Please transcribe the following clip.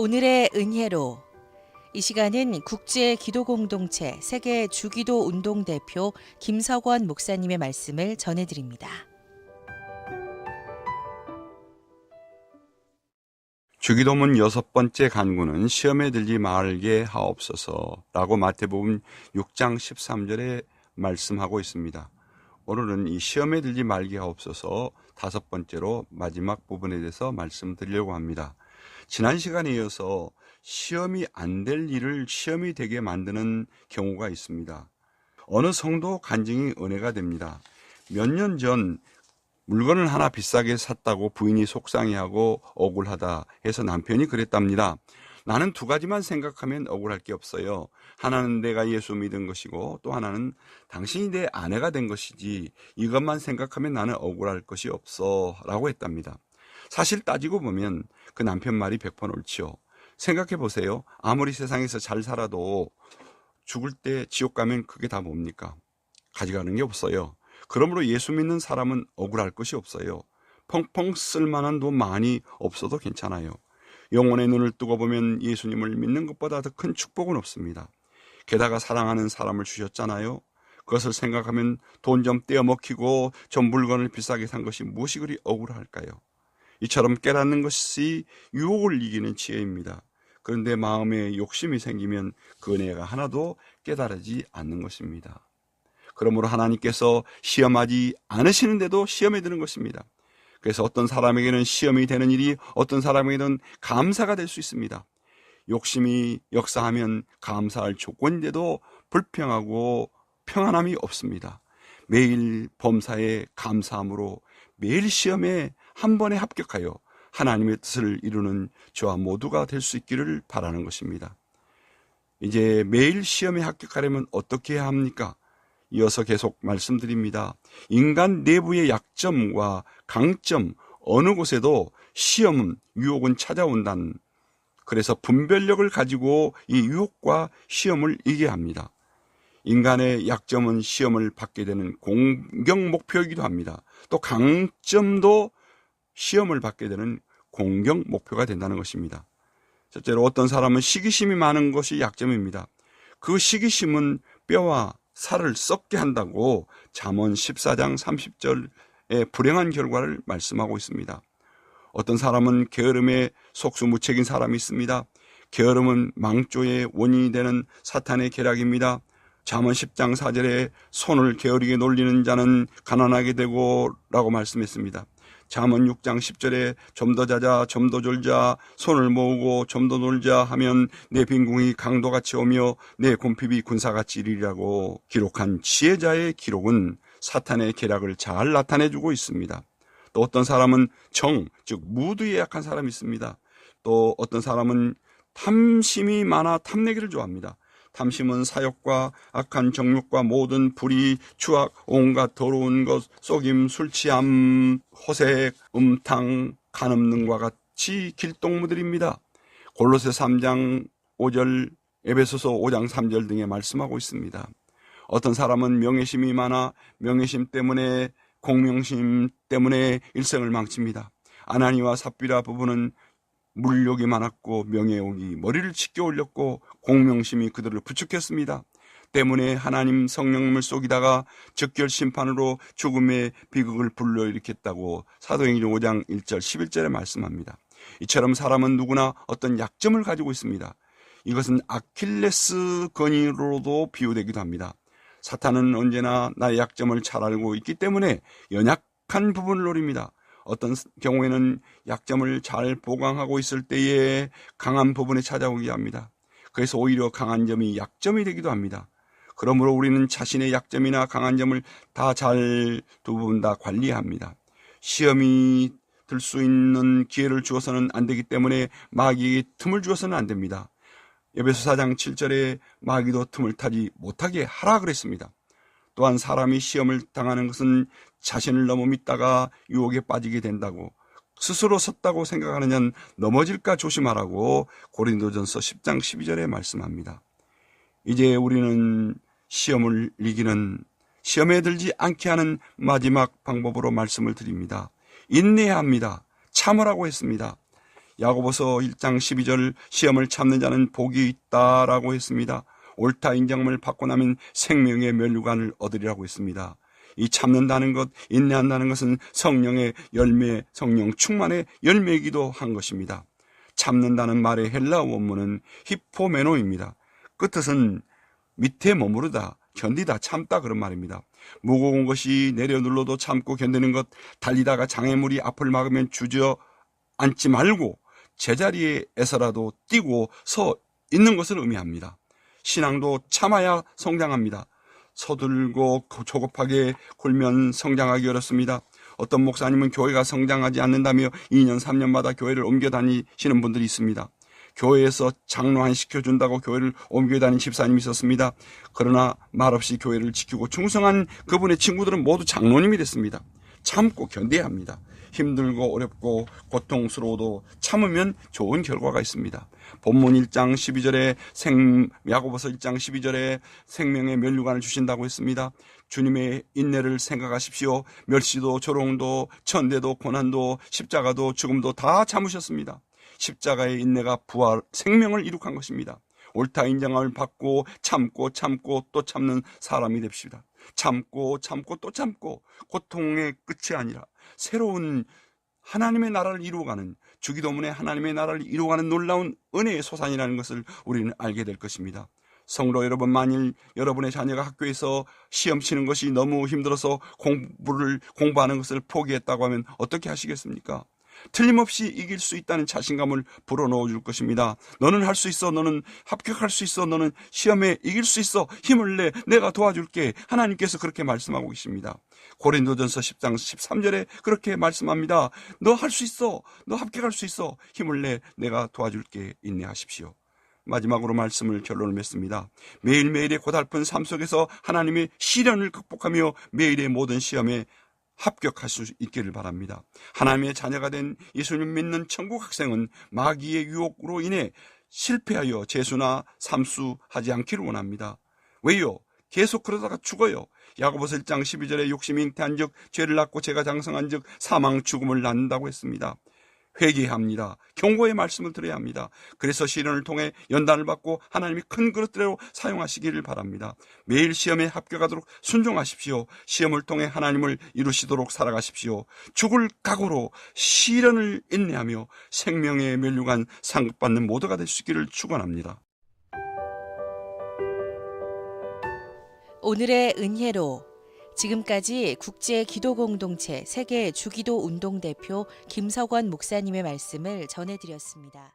오늘의 은혜로 이 시간은 국제 기도 공동체 세계 주기도 운동 대표 김석원 목사님의 말씀을 전해드립니다. 주기도문 6번째 간구는 시험에 들지 말게 하옵소서라고 마태복음 6장 13절에 말씀하고 있습니다. 오늘은 이 시험에 들지 말게 하옵소서 5번째로 마지막 부분에 대해서 말씀드리려고 합니다. 지난 시간에 이어서 시험이 안 될 일을 시험이 되게 만드는 경우가 있습니다. 어느 성도 간증이 은혜가 됩니다. 몇 년 전 물건을 하나 비싸게 샀다고 부인이 속상해하고 억울하다 해서 남편이 그랬답니다. 나는 두 가지만 생각하면 억울할 게 없어요. 하나는 내가 예수 믿은 것이고 또 하나는 당신이 내 아내가 된 것이지 이것만 생각하면 나는 억울할 것이 없어 라고 했답니다. 사실 따지고 보면 그 남편 말이 100% 옳지요. 생각해 보세요. 아무리 세상에서 잘 살아도 죽을 때 지옥 가면 그게 다 뭡니까? 가져가는 게 없어요. 그러므로 예수 믿는 사람은 억울할 것이 없어요. 펑펑 쓸만한 돈 많이 없어도 괜찮아요. 영혼의 눈을 뜨고 보면 예수님을 믿는 것보다 더 큰 축복은 없습니다. 게다가 사랑하는 사람을 주셨잖아요. 그것을 생각하면 돈 좀 떼어먹히고 전 물건을 비싸게 산 것이 무엇이 그리 억울할까요? 이처럼 깨닫는 것이 유혹을 이기는 지혜입니다. 그런데 마음에 욕심이 생기면 그 은혜가 하나도 깨달아지지 않는 것입니다. 그러므로 하나님께서 시험하지 않으시는데도 시험에 드는 것입니다. 그래서 어떤 사람에게는 시험이 되는 일이 어떤 사람에게는 감사가 될 수 있습니다. 욕심이 역사하면 감사할 조건인데도 불평하고 평안함이 없습니다. 매일 범사에 감사함으로 매일 시험에 한 번에 합격하여 하나님의 뜻을 이루는 저와 모두가 될 수 있기를 바라는 것입니다. 이제 매일 시험에 합격하려면 어떻게 해야 합니까? 이어서 계속 말씀드립니다. 인간 내부의 약점과 강점 어느 곳에도 시험은 유혹은 찾아온다는, 그래서 분별력을 가지고 이 유혹과 시험을 이겨야 합니다. 인간의 약점은 시험을 받게 되는 공격 목표이기도 합니다. 또 강점도 시험을 받게 되는 공격 목표가 된다는 것입니다. 첫째로 어떤 사람은 시기심이 많은 것이 약점입니다. 그 시기심은 뼈와 살을 썩게 한다고 잠언 14장 30절의 불행한 결과를 말씀하고 있습니다. 어떤 사람은 게으름에 속수무책인 사람이 있습니다. 게으름은 망조의 원인이 되는 사탄의 계략입니다. 잠언 10장 4절에 손을 게으르게 놀리는 자는 가난하게 되고 라고 말씀했습니다. 잠언 6장 10절에 좀 더 자자 좀 더 졸자 손을 모으고 좀 더 놀자 하면 내 빈궁이 강도같이 오며 내 곰핍이 군사같이 이르리라고 기록한 지혜자의 기록은 사탄의 계략을 잘 나타내주고 있습니다. 또 어떤 사람은 정, 즉 무드에 약한 사람이 있습니다. 또 어떤 사람은 탐심이 많아 탐내기를 좋아합니다. 탐심은 사욕과 악한 정욕과 모든 불의, 추악, 온갖 더러운 것, 속임, 술 취함, 호색, 음탕, 간없는 과 같이 길동무들입니다. 골로새 3장 5절, 에베소서 5장 3절 등에 말씀하고 있습니다. 어떤 사람은 명예심이 많아 명예심 때문에 공명심 때문에 일생을 망칩니다. 아나니와 삽비라 부부는 물욕이 많았고 명예욕이 머리를 치켜 올렸고 공명심이 그들을 부축했습니다. 때문에 하나님 성령님을 속이다가 적결 심판으로 죽음의 비극을 불러일으켰다고 사도행전 5장 1절 11절에 말씀합니다. 이처럼 사람은 누구나 어떤 약점을 가지고 있습니다. 이것은 아킬레스 건이로도 비유되기도 합니다. 사탄은 언제나 나의 약점을 잘 알고 있기 때문에 연약한 부분을 노립니다. 어떤 경우에는 약점을 잘 보강하고 있을 때에 강한 부분에 찾아오게 합니다. 그래서 오히려 강한 점이 약점이 되기도 합니다. 그러므로 우리는 자신의 약점이나 강한 점을 다 잘 두 부분 다 관리해야 합니다. 시험이 들 수 있는 기회를 주어서는 안 되기 때문에 마귀에게 틈을 주어서는 안 됩니다. 에베소 4장 7절에 마귀도 틈을 타지 못하게 하라 그랬습니다. 또한 사람이 시험을 당하는 것은 자신을 너무 믿다가 유혹에 빠지게 된다고, 스스로 섰다고 생각하는 한 넘어질까 조심하라고 고린도전서 10장 12절에 말씀합니다. 이제 우리는 시험을 이기는, 시험에 들지 않게 하는 마지막 방법으로 말씀을 드립니다. 인내해야 합니다. 참으라고 했습니다. 야고보서 1장 12절 시험을 참는 자는 복이 있다라고 했습니다. 옳다 인정을 받고 나면 생명의 면류관을 얻으리라고 했습니다. 이 참는다는 것, 인내한다는 것은 성령의 열매, 성령 충만의 열매이기도 한 것입니다. 참는다는 말의 헬라어 원문은 히포메노입니다. 그 뜻은 밑에 머무르다, 견디다, 참다 그런 말입니다. 무거운 것이 내려눌러도 참고 견디는 것, 달리다가 장애물이 앞을 막으면 주저앉지 말고 제자리에서라도 뛰고 서 있는 것을 의미합니다. 신앙도 참아야 성장합니다. 서둘고 조급하게 굴면 성장하기 어렵습니다. 어떤 목사님은 교회가 성장하지 않는다며 2년 3년마다 교회를 옮겨 다니시는 분들이 있습니다. 교회에서 장로 안 시켜준다고 교회를 옮겨 다닌 집사님이 있었습니다. 그러나 말없이 교회를 지키고 충성한 그분의 친구들은 모두 장로님이 됐습니다. 참고 견뎌야 합니다. 힘들고 어렵고 고통스러워도 참으면 좋은 결과가 있습니다. 본문 1장 12절에 야고보서 1장 12절에 생명의 면류관을 주신다고 했습니다. 주님의 인내를 생각하십시오. 멸시도 조롱도 천대도 고난도 십자가도 죽음도 다 참으셨습니다. 십자가의 인내가 부활 생명을 이룩한 것입니다. 옳다 인정함을 받고 참고 또 참는 사람이 됩시다. 참고 또 참고 고통의 끝이 아니라 새로운 하나님의 나라를 이루어가는, 주기도문에 하나님의 나라를 이루어가는 놀라운 은혜의 소산이라는 것을 우리는 알게 될 것입니다. 성도 여러분, 만일 여러분의 자녀가 학교에서 시험 치는 것이 너무 힘들어서 공부하는 것을 포기했다고 하면 어떻게 하시겠습니까? 틀림없이 이길 수 있다는 자신감을 불어넣어 줄 것입니다. 너는 할 수 있어. 너는 합격할 수 있어. 너는 시험에 이길 수 있어. 힘을 내. 내가 도와줄게. 하나님께서 그렇게 말씀하고 계십니다. 고린도전서 10장 13절에 그렇게 말씀합니다. 너 할 수 있어. 너 합격할 수 있어. 힘을 내. 내가 도와줄게. 인내하십시오. 마지막으로 말씀을 결론을 맺습니다. 매일매일의 고달픈 삶 속에서 하나님의 시련을 극복하며 매일의 모든 시험에 합격할 수 있기를 바랍니다. 하나님의 자녀가 된 예수님 믿는 천국 학생은 마귀의 유혹으로 인해 실패하여 재수나 삼수하지 않기를 원합니다. 왜요? 계속 그러다가 죽어요. 야고보서 1장 12절에 욕심이 잉태한 즉 죄를 낳고 죄가 장성한 즉 사망 죽음을 낳는다고 했습니다. 회개해야 합니다. 경고의 말씀을 들어야 합니다. 그래서 시련을 통해 연단을 받고 하나님이 큰 그릇대로 사용하시기를 바랍니다. 매일 시험에 합격하도록 순종하십시오. 시험을 통해 하나님을 이루시도록 살아가십시오. 죽을 각오로 시련을 인내하며 생명의 면류관 상급받는 모두가 될 수 있기를 축원합니다. 오늘의 은혜로 지금까지 국제기도공동체 세계 주기도 운동 대표 김석원 목사님의 말씀을 전해드렸습니다.